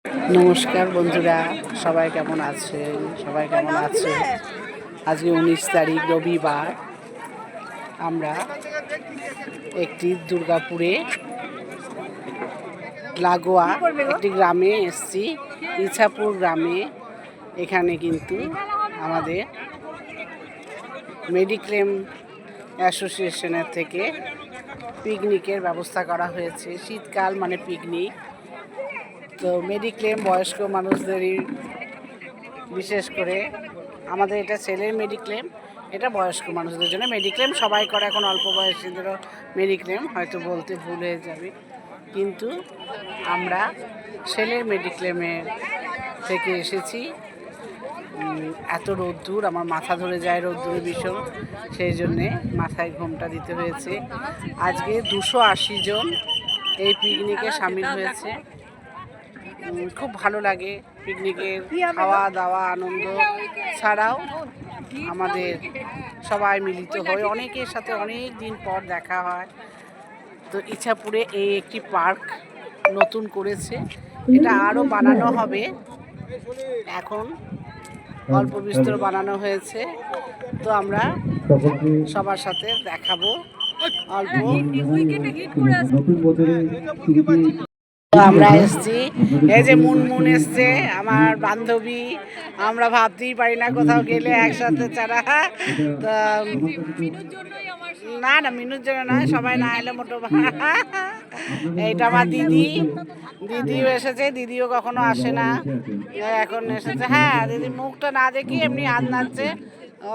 নমস্কার বন্ধুরা, সবাই কেমন আছেন? আজকে 19 তারিখ রবিবার। আমরা একটি দুর্গাপুরে লাগোয়া একটি গ্রামে এসেছি, ইছাপুর গ্রামে। এখানে কিন্তু আমাদের মেডিক্লেম অ্যাসোসিয়েশনের থেকে পিকনিকের ব্যবস্থা করা হয়েছে। শীতকাল মানে পিকনিক। তো মেডিক্লেম বয়স্ক মানুষদেরই, বিশেষ করে আমাদের এটা ছেলের মেডিক্লেম, এটা বয়স্ক মানুষদের জন্য মেডিক্লেম। সবাই করে, এখন অল্প বয়সীদেরও মেডিক্লেম, হয়তো বলতে ভুল হয়ে যাবে, কিন্তু আমরা ছেলের মেডিক্লেমের থেকে এসেছি। এত রোদ্দুর, আমার মাথা ধরে যায় রোদ্দুরে ভীষণ, সেই জন্যে মাথায় ঘোমটা দিতে হয়েছে। আজকে 280 জন এই পিকনিকে সামিল হয়েছে। খুব ভালো লাগে পিকনিকের খাওয়া দাওয়া, আনন্দ ছাড়াও আমাদের সবাই মিলিত হয়ে অনেকের সাথে অনেক দিন পর দেখা হয়। তো ইছাপুরে এই একটি পার্ক নতুন করেছে, এটা আরও বানানো হবে। এখন অল্প বিস্তর বানানো হয়েছে, তো আমরা সবার সাথে দেখাবো অল্প। আমরা এসছি, এই যে মুনমুন এসছে আমার বান্ধবী। আমরা ভাবতেই পারি না কোথাও গেলে একসাথে ছাড়া। তা না না, মিনুর জন্য নয়, সবাই না এলে মোটো। এইটা আমার দিদিও এসেছে, দিদিও কখনো আসে না, এখন এসেছে। হ্যাঁ, দিদি মুখটা না দেখি এমনি হাত নাচছে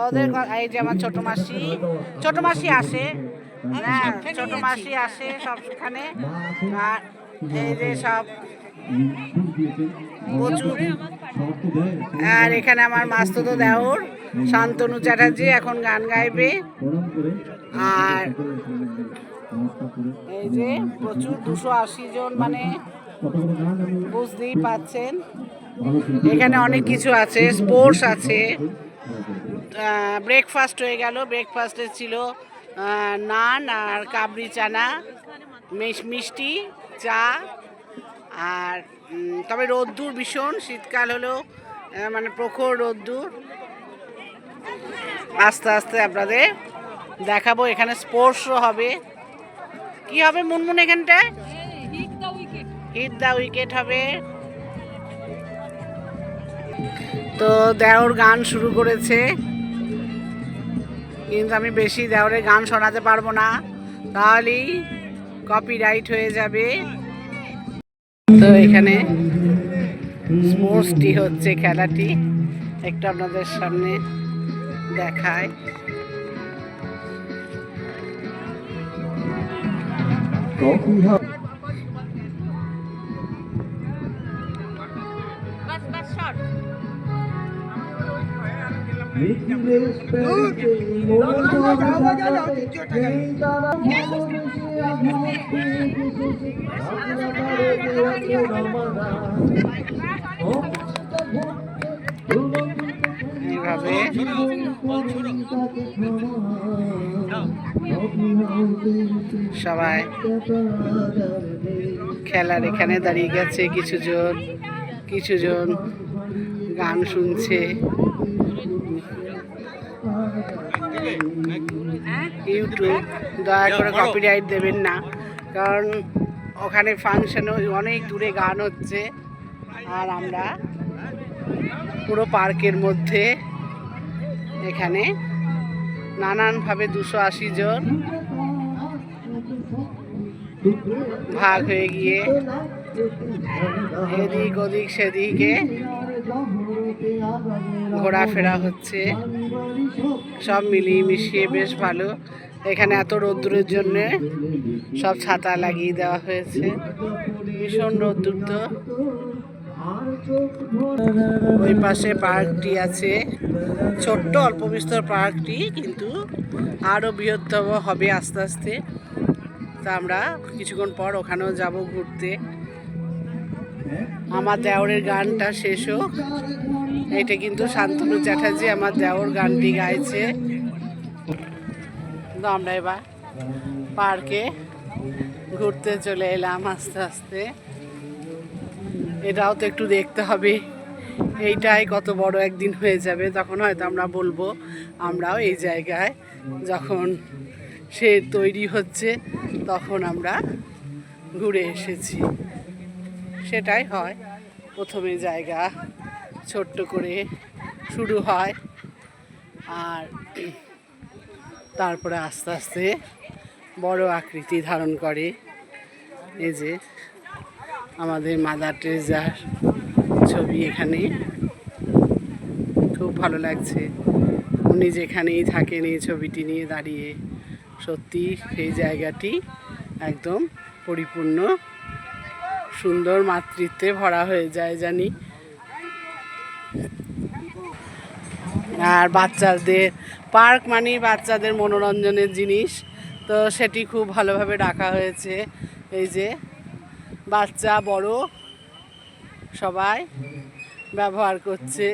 ওদের। এই যে আমার ছোট মাসি আসে, হ্যাঁ ছোট মাসি আসে সবখানে। আর এই যে সব প্রচুর। আর এখানে আমার মাস্তুতো দেওর শান্তনু চ্যাটার্জি এখন গান গাইবে। আর এই যে প্রচুর 280 জন, মানে বুঝতেই পাচ্ছেন। এখানে অনেক কিছু আছে, স্পোর্টস আছে। ব্রেকফাস্ট হয়ে গেল, ব্রেকফাস্টে ছিল নান আর কাবলি চানা, মিষ্টি, চা। আর তবে রোদ্দুর ভীষণ, শীতকাল হলেও মানে প্রখর রোদ্দুর। আস্তে আস্তে আপনাদের দেখাবো। এখানে স্পোর্টসও হবে। কি হবে মুনমুন এখানটায়? হিট দ্য উইকেট হবে। তো দেওর গান শুরু করেছে, কিন্তু আমি বেশি দেওরের গান শোনাতে পারবো না, তাহলেই কপিরাইট হয়ে যাবে। তো এখানে স্পোর্টসটি হচ্ছে, খেলাটি একটু আপনাদের সামনে দেখায়। এইভাবে সবাই খেলার এখানে দাঁড়িয়ে গেছে। কিছুজন গান শুনছে। ইউটিউব দয়া করে কপিরাইট দেবেন না, কারণ ওখানে ফাংশনে অনেক দূরে গান হচ্ছে। আর আমরা পুরো পার্কের মধ্যে, এখানে নানানভাবে 280 জন ভাগ হয়ে গিয়ে এদিক ওদিক সেদিকে ঘোরাফেরা হচ্ছে। সব মিলিয়ে মিশিয়ে বেশ ভালো। এখানে এত রোদ্দুরের জন্যে সব ছাতা লাগিয়ে দেওয়া হয়েছে, ভীষণ রোদ্দুর। তো ওই পাশে পার্কটি আছে, ছোট্ট অল্প বিস্তর পার্কটি, কিন্তু আরও বৃহত্তম হবে আস্তে আস্তে। তা আমরা কিছুক্ষণ পর ওখানেও যাব ঘুরতে। আমার দেওরের গানটা শেষ হোক। এটা কিন্তু শান্তনু চ্যাটার্জি আমার দেওর গানটি গাইছে। তো আমরা এবার পার্কে ঘুরতে চলে এলাম আস্তে আস্তে। এটাও তো একটু দেখতে হবে। এইটাই কত বড় একদিন হয়ে যাবে, তখন হয়তো আমরা বলবো আমরাও এই জায়গায় যখন সে তৈরি হচ্ছে তখন আমরা ঘুরে এসেছি। সেটাই হয়, প্রথমে জায়গা ছোট্ট করে শুরু হয়, আর তারপরে আস্তে আস্তে বড় আকৃতি ধারণ করে। এই যে আমাদের মাদার টেরেসার ছবি এখানে, খুব ভালো লাগছে। উনি যেখানেই থাকেন এই ছবিটি নিয়ে দাঁড়িয়ে, সত্যি সেই জায়গাটি একদম পরিপূর্ণ সুন্দর মাতৃত্বে ভরা হয়ে যায় জানি। আর বাচ্চাদের পার্ক মানে বাচ্চাদের মনোরঞ্জনের জিনিস, তো সেটি খুব ভালোভাবে রাখা হয়েছে। এই যে বাচ্চা বড় সবাই ব্যবহার করছে।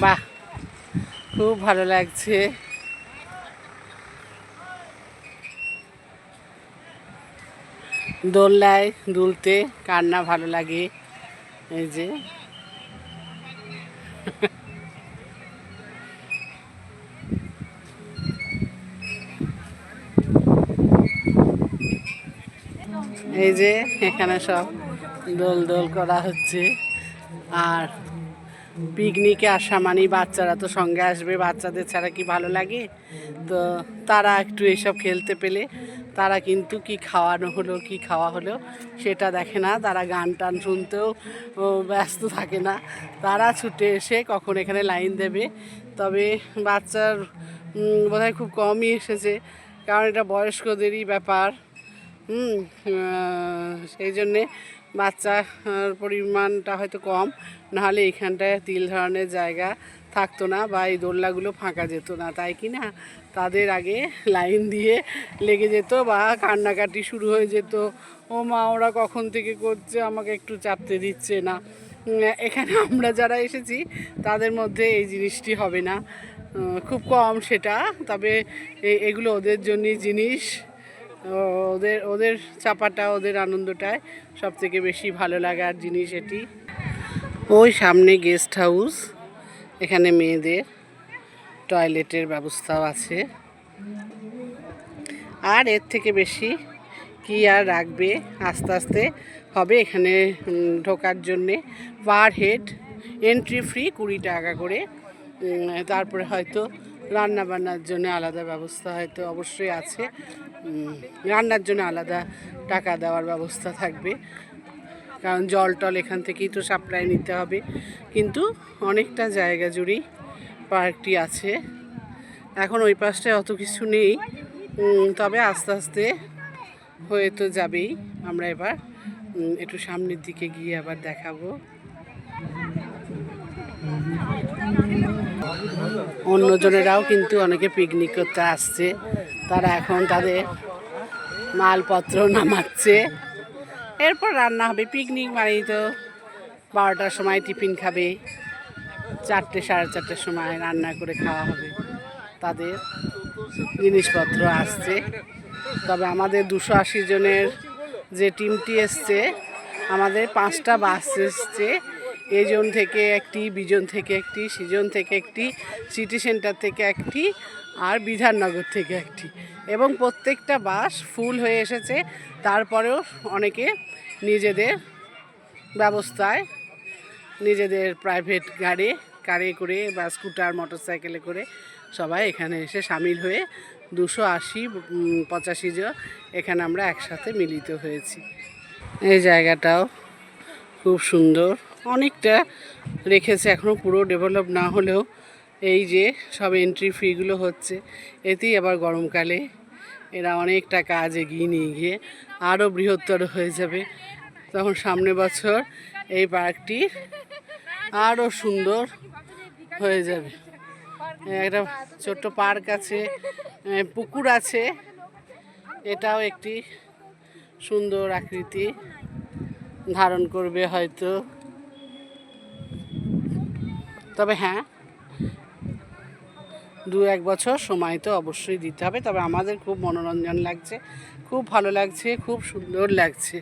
বাহ, খুব ভালো লাগছে। দোলনায় দুলতে কার না ভালো লাগে। এই যে এই যে এখানে সব দোল দোল করা হচ্ছে। আর পিকনিকে আসা মানে বাচ্চারা তো সঙ্গে আসবে, বাচ্চাদের ছাড়া কি ভালো লাগে? তো তারা একটু এইসব খেলতে পেলে তারা কিন্তু কি খাওয়ানো হলো কি খাওয়া হলো সেটা দেখে না, তারা গান টান শুনতেও ব্যস্ত থাকে না। তারা ছুটে এসে কখন এখানে লাইন দেবে। তবে বাচ্চার বোধহয় খুব কমই এসেছে, কারণ এটা বয়স্কদেরই ব্যাপার। সেই জন্যে বাচ্চার পরিমাণটা হয়তো কম, নাহলে এখানটায় তিল ধরনের জায়গা থাকতো না বা এই দোলনাগুলো ফাঁকা যেত না, তাই কি না? তাদের আগে লাইন দিয়ে লেগে যেত বা কান্নাকাটি শুরু হয়ে যেত, ও মা ওরা কখন থেকে করছে, আমাকে একটু চাপতে দিচ্ছে না। এখানে আমরা যারা এসেছি তাদের মধ্যে এই জিনিসটি হবে না, খুব কম সেটা। তবে এগুলো ওদের জন্যই জিনিস, ওদের ওদের চাপাটা ওদের আনন্দটায় সব থেকে বেশি ভালো লাগার জিনিস এটি। ওই সামনে গেস্ট হাউস, এখানে মেয়েদের টয়লেটের ব্যবস্থাও আছে। আর এর থেকে বেশি কি আর রাখবে, আস্তে আস্তে হবে। এখানে ঢোকার জন্যে পার হেড এন্ট্রি ফ্রি 20 টাকা করে। তারপরে হয়তো রান্না বান্নার জন্য আলাদা ব্যবস্থা হয়তো অবশ্যই আছে, রান্নার জন্য আলাদা টাকা দেওয়ার ব্যবস্থা থাকবে, কারণ জল টল এখান থেকেই তো সাপ্লাই নিতে হবে। কিন্তু অনেকটা জায়গা জুড়েই পার্কটি আছে। এখন ওই পাশটায় অত কিছু নেই, তবে আস্তে আস্তে হয়ে তো যাবেই। আমরা এবার একটু সামনের দিকে গিয়ে আবার দেখাবো। অন্যজনেরাও কিন্তু অনেকে পিকনিক করতে আসছে, তারা এখন তাদের মালপত্র নামাচ্ছে, এরপর রান্না হবে। পিকনিক মানেই তো 12টার সময় টিফিন খাবে, 4টে 4:30টার সময় রান্না করে খাওয়া হবে। তাদের জিনিসপত্র আসছে। তবে আমাদের 280 জনের যে টিমটি এসছে, আমাদের 5টা বাস এসছে। এ জোন থেকে একটি, বি জোন থেকে একটি, সি জোন থেকে একটি, সিটি সেন্টার থেকে একটি, আর বিধাননগর থেকে একটি, এবং প্রত্যেকটা বাস ফুল হয়ে এসেছে। তারপরেও অনেকে নিজেদের ব্যবস্থায়, নিজেদের প্রাইভেট কারে করে বা স্কুটার মোটরসাইকেলে করে সবাই এখানে এসে সামিল হয়ে 280-85 জন এখানে আমরা একসাথে মিলিত হয়েছি। এই জায়গাটাও খুব সুন্দর, অনেকটা রেখেছে, এখনও পুরো ডেভেলপ না হলেও এই যে সব এন্ট্রি ফিগুলো হচ্ছে, এতেই আবার গরমকালে এরা অনেকটা কাজ এগিয়ে নিয়ে গিয়ে আরও বৃহত্তর হয়ে যাবে। তখন সামনে বছর এই পার্কটি আরও সুন্দর হয়ে যাবে। একটা ছোট্ট পার্ক আছে, পুকুর আছে, এটাও একটি সুন্দর আকৃতি ধারণ করবে হয়তো। তবে হ্যাঁ, 2-1 বছর সময় তো অবশ্যই দিতে হবে। তবে আমাদের খুব মনোরঞ্জন লাগছে, খুব ভালো লাগছে, খুব সুন্দর লাগছে,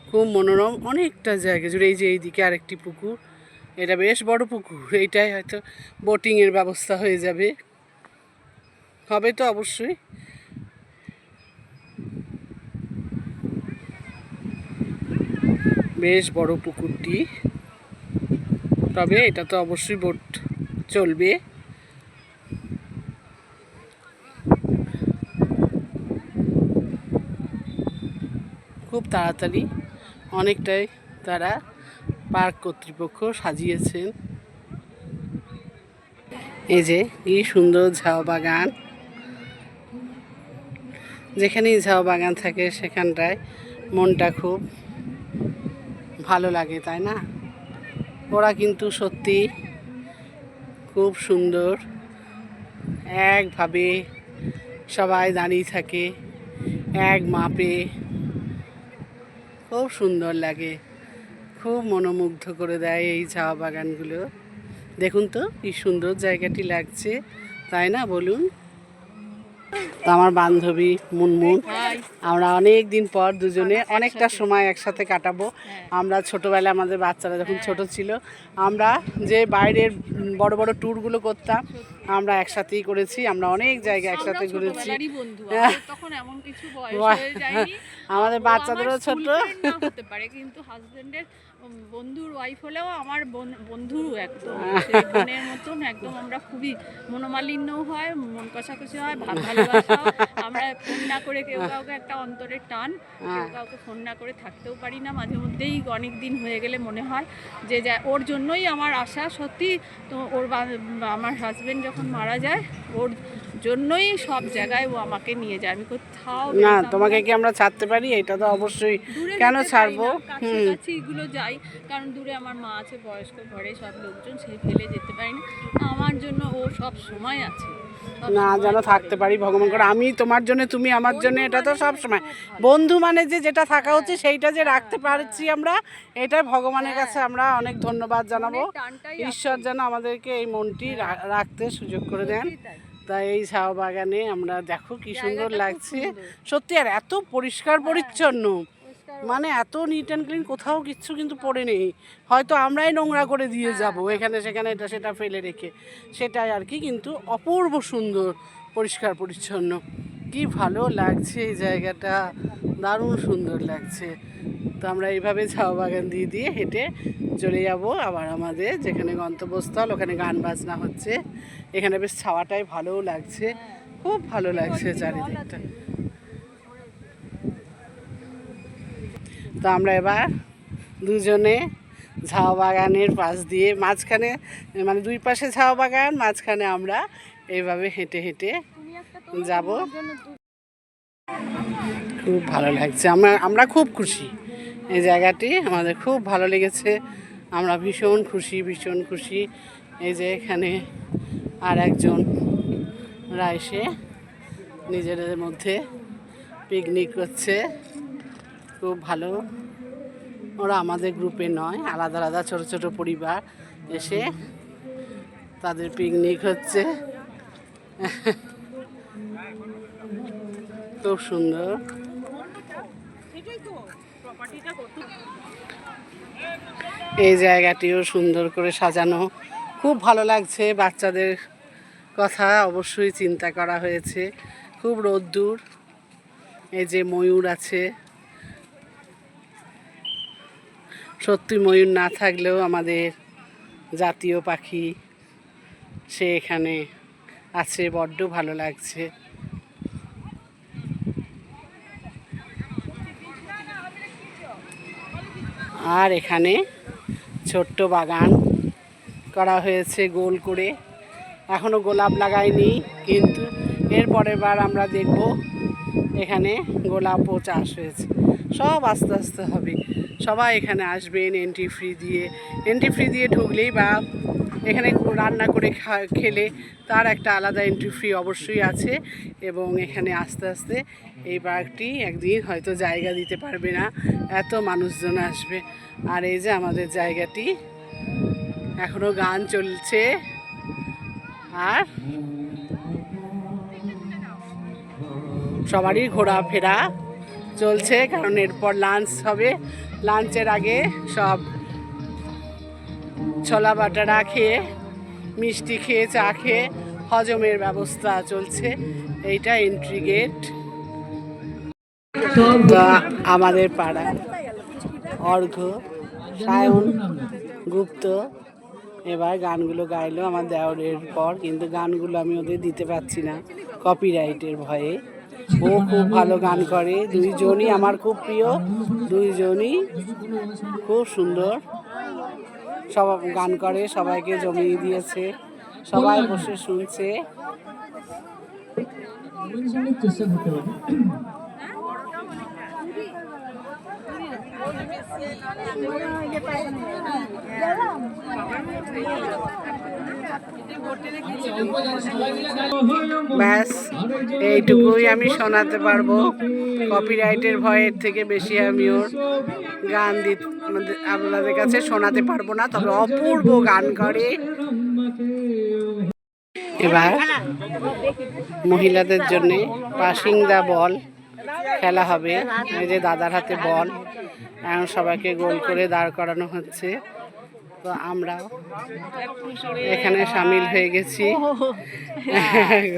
খুব মনোরম অনেকটা জায়গা জুড়ে। এই যে এইদিকে আরেকটি পুকুর, এটা বেশ বড় পুকুর, এইটাই হয়তো বোটিংয়ের ব্যবস্থা হয়ে যাবে, হবে তো অবশ্যই। বেশ বড় পুকুরটি, তবে এটা তো অবশ্যই বোট চলবে। খুব তাড়াতাড়ি অনেকটাই তারা পার্ক কর্তৃপক্ষ সাজিয়েছেন। এই যে কি সুন্দর ঝাউ বাগান, যেখানেই ঝাউ বাগান থাকে সেখানটায় মনটা খুব ভালো লাগে, তাই না? ওরা কিন্তু সত্যি খুব সুন্দর, একভাবে সবাই দাঁড়িয়ে থাকে, এক মাপে, খুব সুন্দর লাগে, খুব মনোমুগ্ধ করে দেয় এই চা বাগানগুলো। দেখুন তো কি সুন্দর জায়গাটি লাগছে, তাই না বলুন? তো আমার বান্ধবী মুনমুন, আমরা অনেক দিন পর দুজনে অনেকটা সময় একসাথে কাটাবো। আমরা ছোটোবেলায় আমাদের বাচ্চারা যখন ছোট ছিল, আমরা যে বাইরের বড় বড় ট্যুরগুলো করতাম আমরা একসাথেই করেছি, আমরা অনেক জায়গায় একসাথে ঘুরেছি। আমাদের বাচ্চাদেরও ছোট হতে পারে, কিন্তু হাজবেন্ডের বন্ধুর ওয়াইফ হলেও আমার বন্ধু একদম বোনের মতন একদম। আমরা খুবই মনোমালিন্যও হয়, মন কষাকষি হয়, ভালোবাসা। আমরা ফোন না করে কেউ কাউকে একটা অন্তরের টান, কেউ কাউকে ফোন না করে থাকতেও পারি না। মাঝে মধ্যেই অনেক দিন হয়ে গেলে মনে হয় যে ওর জন্যই আমার আশা। সত্যি তো আমার হাজবেন্ড যখন মারা যায় ওর জন্যই সব জায়গায় ও আমাকে নিয়ে যায়। আমি কোথাও না, তোমাকে কি আমরা ছাড়তে পারি? এটা তো অবশ্যই, কেন ছাড়বো? এগুলো যাই, কারণ দূরে আমার মা আছে, বয়স্ক, ঘরে সব লোকজন, সেই ফেলে যেতে পারি না। আমার জন্য ও সব সময় আছে, না যেন থাকতে পারি ভগবান করে, আমি তোমার জন্য তুমি আমার জন্য, এটা তো সব সময়। বন্ধু মানে যে যেটা থাকা উচিত সেইটা যে রাখতে পারছি আমরা, এটাই ভগবানের কাছে আমরা অনেক ধন্যবাদ জানাবো। ঈশ্বর যেন আমাদেরকে এই মনটি রাখতে সুযোগ করে দেন। তাই এই ঝাউ বাগানে আমরা দেখো কি সুন্দর লাগছে সত্যি, আর এত পরিষ্কার পরিচ্ছন্ন, মানে এত নিট অ্যান্ড ক্লিন, কোথাও কিচ্ছু কিন্তু পড়ে নেই। হয়তো আমরাই নোংরা করে দিয়ে যাব এখানে সেখানে এটা সেটা ফেলে রেখে, সেটাই আর কি, কিন্তু অপূর্ব সুন্দর, পরিষ্কার পরিচ্ছন্ন, কি ভালো লাগছে এই জায়গাটা, দারুণ সুন্দর লাগছে। তো আমরা এইভাবে ঝাউ বাগান দিয়ে দিয়ে হেঁটে চলে যাব আবার আমাদের যেখানে গন্তব্যস্থল, ওখানে গান বাজনা হচ্ছে, এখানে বেশ ছাওয়াটাই ভালোও লাগছে, খুব ভালো লাগছে চারিদিকটা। তো আমরা এবার দুজনে ঝাউ বাগানের পাশ দিয়ে, মাঝখানে মানে দুই পাশে ঝাউ বাগান, মাঝখানে আমরা এইভাবে হেঁটে হেঁটে যাব। খুব ভালো লাগছে, আমরা খুব খুশি, এই জায়গাটি আমাদের খুব ভালো লেগেছে, আমরা ভীষণ খুশি, ভীষণ খুশি। এই যে এখানে আর একজনরা এসে নিজেদের মধ্যে পিকনিক করছে, খুব ভালো। ওরা আমাদের গ্রুপে নয়, আলাদা আলাদা ছোট ছোট পরিবার এসে তাদের পিকনিক হচ্ছে, খুব সুন্দর। এই জায়গাটিও সুন্দর করে সাজানো, খুব ভালো লাগছে। বাচ্চাদের কথা অবশ্যই চিন্তা করা হয়েছে, খুব রোদ্দুর। এই যে ময়ূর আছে, সত্যি ময়ূর না থাকলেও আমাদের জাতীয় পাখি, সে এখানে আছে, বড্ড ভালো লাগছে। আর এখানে ছোট্ট বাগান করা হয়েছে গোল করে, এখনও গোলাপ লাগায়নি, কিন্তু এর পরের বার আমরা দেখব এখানে গোলাপও চাষ হয়েছে। সব আস্তে আস্তে হবে, সবাই এখানে আসবেন এন্ট্রি ফ্রি দিয়ে ঢুকলেই বা এখানে রান্না করে খেলে তার একটা আলাদা এন্ট্রি ফি অবশ্যই আছে। এবং এখানে আস্তে আস্তে এই পার্কটি একদিন হয়তো জায়গা দিতে পারবে না, এত মানুষজন আসবে। আর এই যে আমাদের জায়গাটি, এখনও গান চলছে, আর সবারই ঘোরাফেরা চলছে, কারণ এরপর লাঞ্চ হবে। লাঞ্চের আগে সব ছোলা বাটারা খেয়ে, মিষ্টি খেয়ে, চা খেয়ে হজমের ব্যবস্থা চলছে। এইটা এন্ট্রি গেট। তো আমাদের পাড়া অর্ঘ্য, সায়ন, গুপ্ত এবার গানগুলো গাইলো আমার দেওরের পর, কিন্তু গানগুলো আমি ওদের দিতে পারছি না কপিরাইটের ভয়ে। ও খুব ভালো গান করে, দুইজনই আমার খুব প্রিয়, দুইজনই খুব সুন্দর সব গান করে, সবাইকে জমিয়ে দিয়েছে, সবাই বসে শুনছে। ব্যাস এইটুকুই আমি শোনাতে পারবো। কপিরাইটের ভয়ের থেকে বেশি আমি ওর গান আপনাদের কাছে শোনাতে পারবো না, তবে অপূর্ব গান করে। এবার মহিলাদের জন্য পাসিং দা বল খেলা হবে। এই যে দাদার হাতে বল, এখন সবাইকে গোল করে দাঁড় করানো হচ্ছে। তো আমরা এখানে সামিল হয়ে গেছি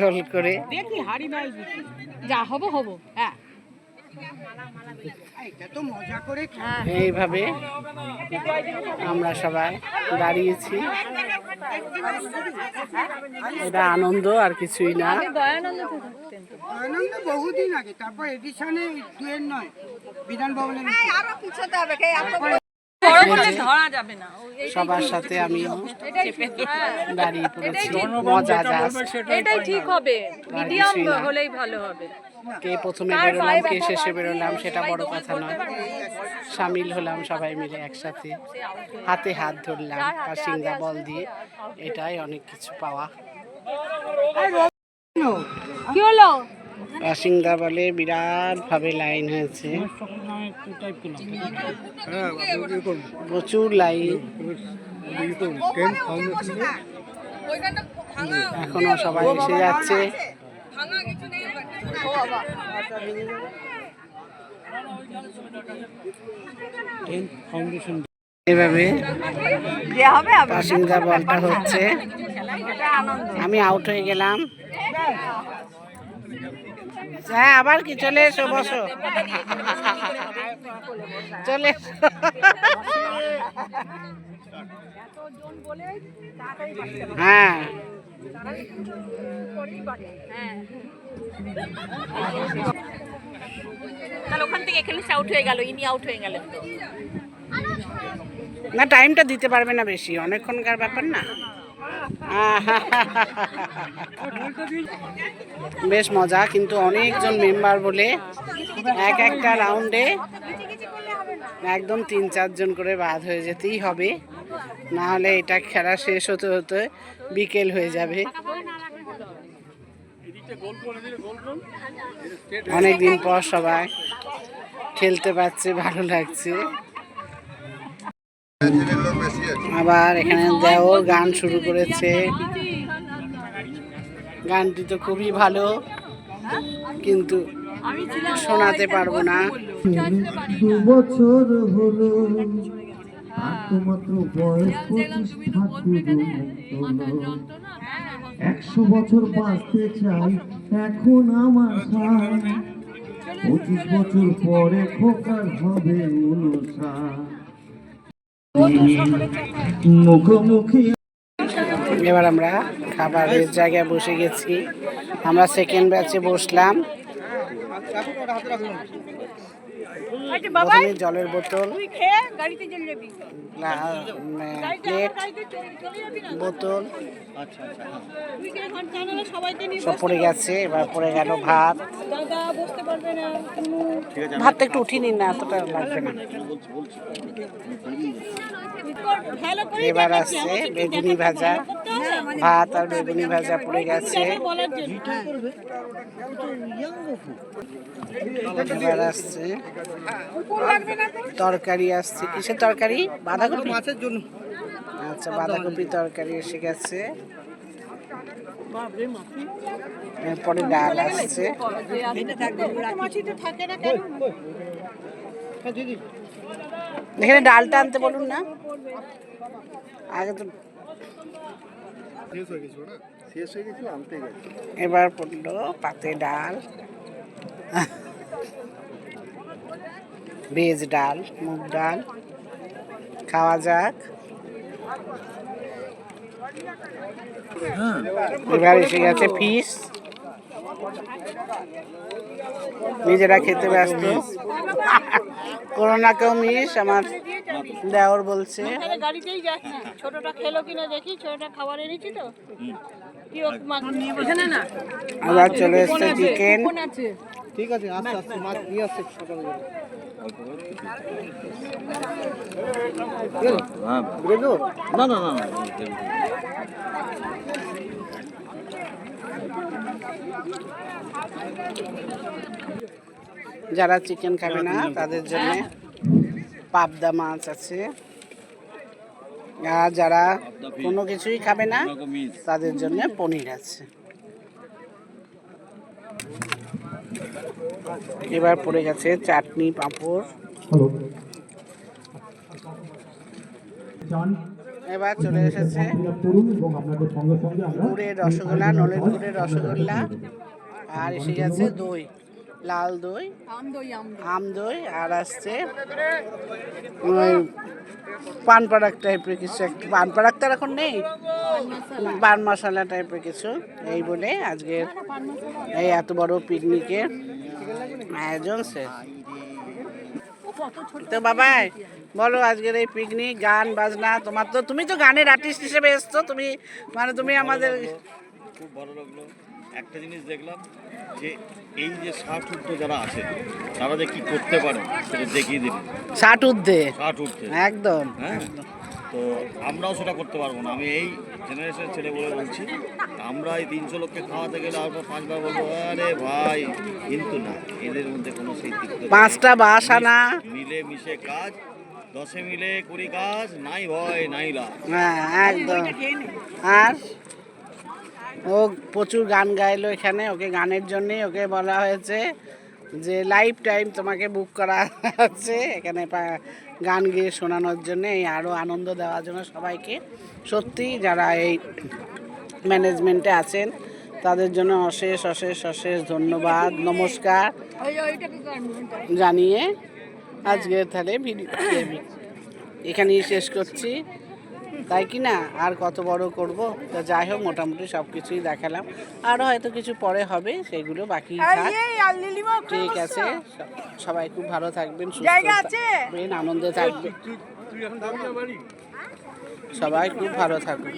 গোল করে। যা হবো হবো, হ্যাঁ এইভাবে আমরা সবাই দাঁড়িয়েছি। এটা আনন্দ আর কিছুই না। আনন্দ বহুদিন আগে, তারপর এডিশনে দুয়ের নয়, বিধান ভবনে সবার সাথে আমিও দাঁড়িয়ে পড়েছি, মজা জাস্ট। এটাই ঠিক হবে, মিডিয়াম হলেই ভালো হবে। কে প্রথমে বেরোলাম কে শেষে বেরোলাম সেটা বড় কথা নয়, সামিল হলাম সবাই মিলে একসাথে, হাতে হাত ধরলাম পাসিং দা বল দিয়ে, এটাই অনেক কিছু পাওয়া। কি হলো? পাসিং দা বলে বিরাট ভাবে লাইন হয়েছে, প্রচুর লাইন, এখনো সবাই এসে যাচ্ছে। এভাবে পাসিং দা বলটা হচ্ছে, আমি আউট হয়ে গেলাম। হ্যাঁ আবার কি, চলে এসো, বসো, চলে হ্যাঁ ওখান থেকে এখানে আউট হয়ে গেল, ইনি আউট হয়ে গেলেন। না টাইমটা দিতে পারবে না বেশি, অনেকক্ষণকার ব্যাপার না। বেশ মজা, কিন্তু অনেকজন মেম্বার বলে এক একটা রাউন্ডে একদম 3-4 জন করে বাদ হয়ে যেতেই হবে, না হলে এটা খেলা শেষ হতে হতে বিকেল হয়ে যাবে। অনেকদিন পর সবাই খেলতে পারছে, ভালো লাগছে। আবার এখানে দেওর গান শুরু করেছে, গানটি তো খুবই ভালো, কিন্তু শোনাতে পারবো না। 2 বছর হলো মাত্র বয়স 100 বছর বাঁচতে চাই এখন আমার 25 বছর পরে খোকার হবে 59। মুখোমুখি এবার আমরা খাবারের জায়গায় বসে গেছি, আমরা সেকেন্ড ব্যাচে বসলাম। প্রথমে জলের বোতল, প্লেট, বোতল সব পড়ে গেছে। এবার পড়ে গেল ভাত, ভাতটা একটু উঠিয়ে নিন না, এতটা লাগবে না। এবার আসছে বেগুনি ভাজা, ভাত আর বেগুনি ভাজা পড়ে গেছে। এবার আসছে তরকারি, আসছে কিসের তরকারি? বাঁধাকপি, মাছের জন্য। আচ্ছা বাঁধাকপি তরকারি এসে গেছে। এরপরে ডাল আসছে। এখানে ডালটা আনতে বলুন না, আগে তো এবার পড়লো পাতে ডাল, ভেজ ডাল, মুগ ডাল, খাওয়া যাক। এবার এসে গেছে ফিশ, নিজেরা খেতে ব্যস্ত। করোনাকেও মিস আমার দেওর বলছে। গাড়িতেই যাচ্ছি, ছোটটা খেলো কিনা দেখি, ছোটটা খাবার এনেছি তো। আবার চলে এসছে চিকেন। ঠিক আছে, আস্তে আস্তে মাছ নিয়ে আসছে সকালে। না না না যারা চিকেন খাবে না তাদের জন্য পাবদা মাছ আছে, আর যারা কোনো কিছুই খাবে না তাদের জন্য পনির আছে। এবার পড়ে গেছে চাটনি, পাঁপড়। এবার চলে এসেছে গুড়ের রসগোল্লা, নলেন গুড়ের রসগোল্লা, আর এসে গেছে দই, লাল দই, আম দই, আর আসছে পান পাড়াক টাইপের কিছু একটা, পান পাড়াক তো এখন নেই, পান মশলা টাইপের কিছু। এই বলে আজকের এই এত বড় পিকনিকের আয়োজন শেষ। তো বাবাই বলো, আজকের এই পিকনিক, গান বাজনা, তোমার তো, তুমি তো গানের আর্টিস্ট হিসেবে এসছো, তুমি মানে তুমি আমাদের খুব ভালো লাগলো। একটা জিনিস দেখলাম যে এই যে 60 ঊর্ধ্ব যারা আছে তারা যে কি করতে পারে সেটা দেখিয়ে দিল। 60 ঊর্ধ্বে 60 ঊর্ধ্বে একদম। হ্যাঁ, তো আমরাও সেটা করতে পারবো না। আমি এই জেনারেশনের ছেলে বলে বলছি, আমরা এই 300 লোককে খাওয়াতে গেলে আর 5বার বলবো আরে ভাই, কিন্তু না, এদের মধ্যে কোনো সেই দিক 5টা বাস আনা, মিলে মিশে কাজ, 10 মিলে 20 কাজ, নাই ভয় নাই লাভ। হ্যাঁ একদম। আর ও প্রচুর গান গাইলো এখানে, ওকে গানের জন্যে ওকে বলা হয়েছে যে লাইফ টাইম তোমাকে বুক করা আছে এখানে গান গিয়ে শোনানোর জন্যে, এই আরও আনন্দ দেওয়ার জন্য সবাইকে। সত্যি যারা এই ম্যানেজমেন্টে আছেন তাদের জন্য অশেষ অশেষ অশেষ ধন্যবাদ, নমস্কার জানিয়ে আজকে তাহলে ভিডিও এখানেই শেষ করছি, তাই কি না? আর কত বড় করব? তো যাই হোক, মোটামুটি সব কিছুই দেখালাম, আরও হয়তো কিছু পরে হবে, সেগুলো বাকি থাক। ঠিক আছে, সবাই খুব ভালো থাকবেন, সুস্থ থাকবেন, আনন্দে থাকবেন, সবাই খুব ভালো থাকুন।